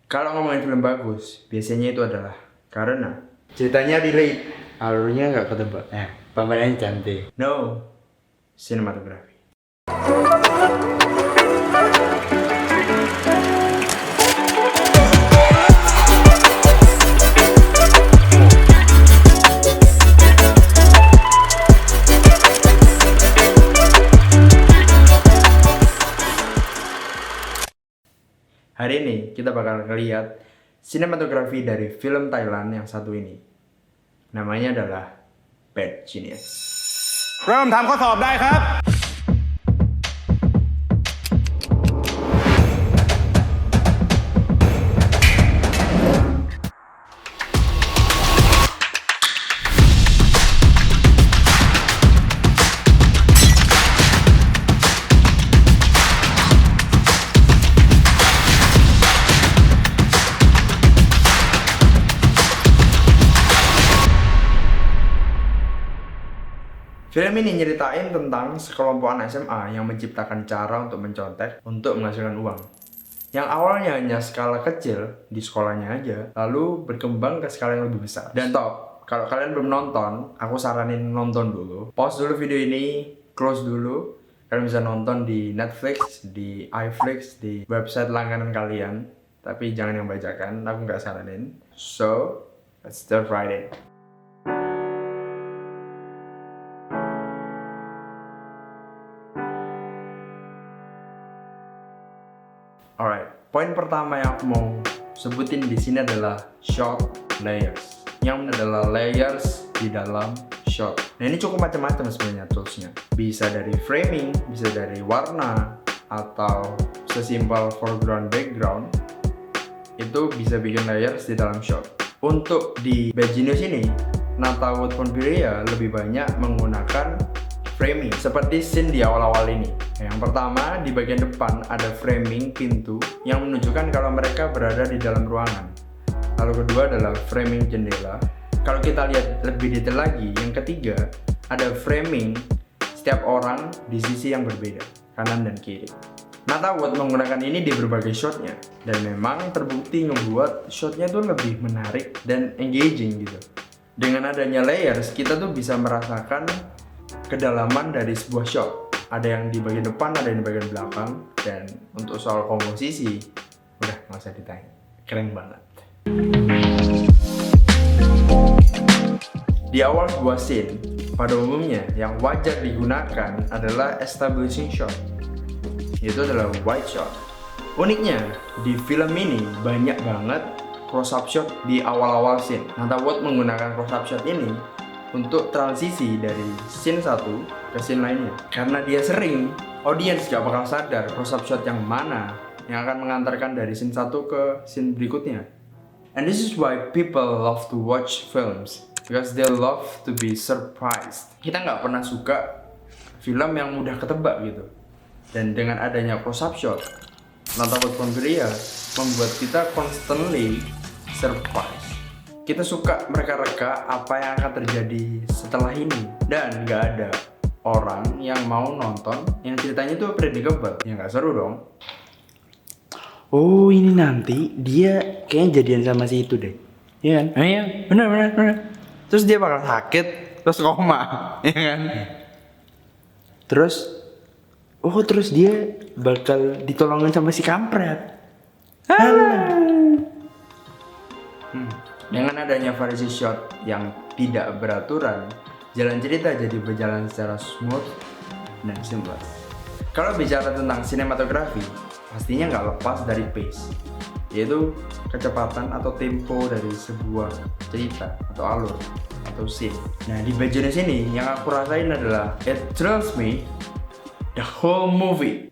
Kalau ngomongin film bagus, biasanya itu adalah karena ceritanya relate, alurnya nggak ketebak. Pemerannya cantik. No, cinematography. Hari ini kita bakal ngeliat sinematografi dari film Thailand yang satu ini. Namanya adalah Bad Genius. เริ่มทำข้อสอบได้ครับ Film ini nyeritain tentang sekelompok anak SMA yang menciptakan cara untuk mencontek untuk menghasilkan uang. Yang awalnya hanya skala kecil di sekolahnya aja, lalu berkembang ke skala yang lebih besar. Dan top, kalau kalian belum nonton, aku saranin nonton dulu. Pause dulu video ini, close dulu. Kalian bisa nonton di Netflix, di iFlix, di website langganan kalian. Tapi jangan yang bajakan, aku nggak saranin. So, let's start Friday. Alright, poin pertama yang aku mau sebutin di sini adalah shot layers. Yang adalah layers di dalam shot. Nah ini cukup macam-macam sebenarnya toolsnya. Bisa dari framing, bisa dari warna, atau sesimpel foreground background. Itu bisa bikin layers di dalam shot. Untuk di Bad Genius ini, Nata Wood Ponpiria lebih banyak menggunakan framing seperti scene di awal-awal ini. Yang pertama, di bagian depan ada framing pintu yang menunjukkan kalau mereka berada di dalam ruangan. Lalu kedua adalah framing jendela. Kalau kita lihat lebih detail lagi, yang ketiga ada framing setiap orang di sisi yang berbeda, kanan dan kiri. Nata Wood menggunakan ini di berbagai shotnya, dan memang terbukti ngebuat shotnya tuh lebih menarik dan engaging gitu. Dengan adanya layers, kita tuh bisa merasakan kedalaman dari sebuah shot. Ada yang di bagian depan, ada yang di bagian belakang. Dan untuk soal komposisi, udah nggak usah ditanya, keren banget. Di awal sebuah scene, pada umumnya yang wajar digunakan adalah establishing shot, yaitu adalah wide shot. Uniknya, di film ini banyak banget close-up shot di awal-awal scene. Nata Wood menggunakan close-up shot ini untuk transisi dari scene satu ke scene lainnya. Karena dia sering, audiens gak bakal sadar close-up shot yang mana yang akan mengantarkan dari scene satu ke scene berikutnya. And this is why people love to watch films, because they love to be surprised. Kita gak pernah suka film yang mudah ketebak gitu. Dan dengan adanya close-up shot, Nata Wood Ponpiria membuat kita constantly surprised. Kita suka mereka-reka apa yang akan terjadi setelah ini. Dan gak ada orang yang mau nonton yang ceritanya tuh predictable. Ya gak seru dong. Oh ini nanti dia kayaknya jadian sama si itu deh. Iya kan? Iya, bener. Terus dia bakal sakit, terus koma. Iya kan? Terus dia bakal ditolongin sama si kampret. Dengan adanya variasi shot yang tidak beraturan, jalan cerita jadi berjalan secara smooth dan seamless. Kalau bicara tentang sinematografi, pastinya nggak lepas dari pace, yaitu kecepatan atau tempo dari sebuah cerita atau alur atau scene. Nah di Bad Genius ini yang aku rasain adalah it thrills me the whole movie.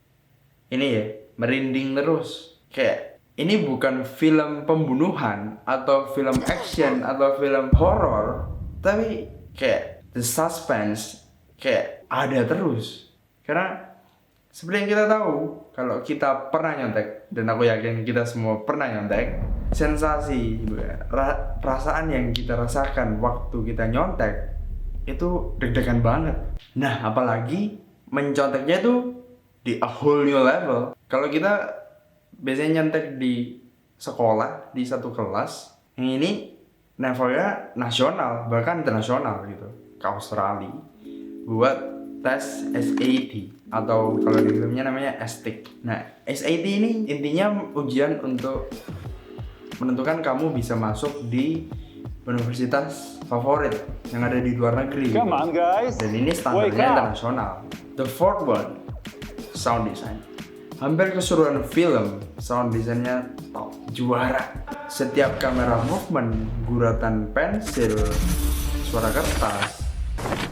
Ini ya merinding terus. Kayak ini bukan film pembunuhan atau film action atau film horror, tapi kayak the suspense kayak ada terus. Karena seperti yang kita tahu, kalau kita pernah nyontek, dan aku yakin kita semua pernah nyontek, sensasi, perasaan yang kita rasakan waktu kita nyontek itu deg-degan banget. Nah, apalagi menconteknya itu di a whole new level. Kalau kita biasanya nyontek di sekolah di satu kelas yang ini levelnya nasional bahkan internasional gitu ke Australia buat tes SAT atau kalau di filmnya namanya SAT. Nah SAT ini intinya ujian untuk menentukan kamu bisa masuk di universitas favorit yang ada di luar negeri. Come on, guys. Dan ini Wake standarnya up. internasional. The fourth one, sound design. Hampir keseluruhan film sound desainnya top, juara. Setiap kamera movement, guratan pensil, suara kertas,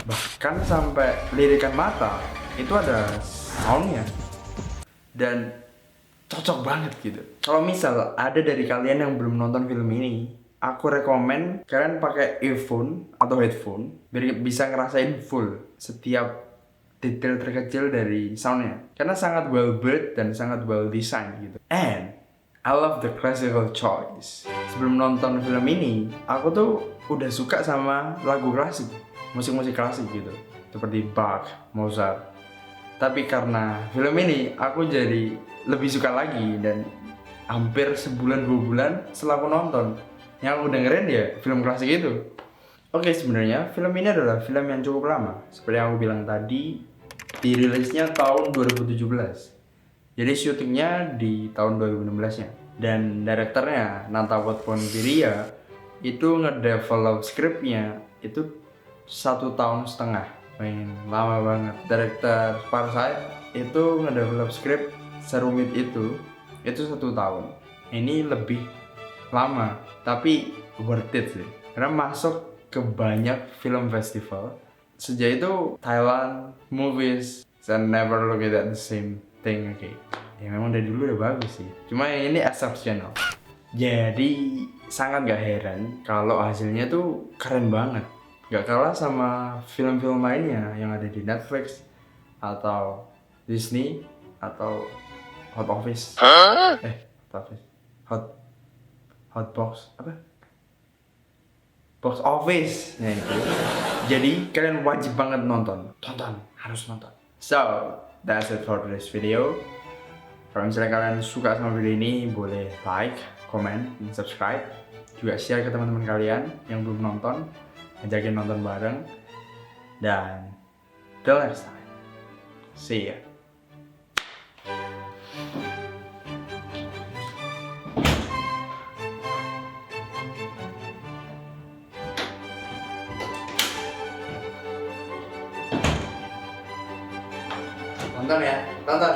bahkan sampai lirikan mata itu ada soundnya. Dan cocok banget gitu. Kalau misal ada dari kalian yang belum nonton film ini, aku rekomen kalian pakai earphone atau headphone biar bisa ngerasain full setiap detail terkecil dari soundnya karena sangat well built dan sangat well designed gitu. And I love the classical choice. Sebelum nonton film ini, aku tuh udah suka sama lagu klasik, musik-musik klasik gitu, seperti Bach, Mozart. Tapi karena film ini, aku jadi lebih suka lagi dan hampir sebulan 2 bulan setelah aku nonton, yang aku dengerin ya film klasik itu. Oke, sebenarnya film ini adalah film yang cukup lama. Seperti yang aku bilang tadi, dirilisnya tahun 2017. Jadi syutingnya di tahun 2016-nya. Dan direkturnya Natawut Ponpiria itu ngedevelop skripnya itu 1,5 tahun. Lama banget. Direktur Parasite itu ngedevelop skrip serumit itu 1 tahun. Ini lebih lama, tapi worth it sih. Karena masuk ke banyak film festival. Sejak itu Thailand movies and never look at the same thing again. Ya memang dari dulu udah bagus sih. Cuma yang ini exceptional. Jadi sangat gak heran kalau hasilnya tuh keren banget. Gak kalah sama film-film lainnya yang ada di Netflix atau Disney atau Hot Office. Hot Office. Hot Box apa? Box Office. Nah itu. Jadi kalian wajib banget nonton. Harus nonton. So, that's it for this video. Kalau misalnya kalian suka sama video ini, boleh like, comment, dan subscribe. Juga share ke teman-teman kalian yang belum nonton, ajakin nonton bareng. Dan till next time. See ya. Tonton ya, tonton.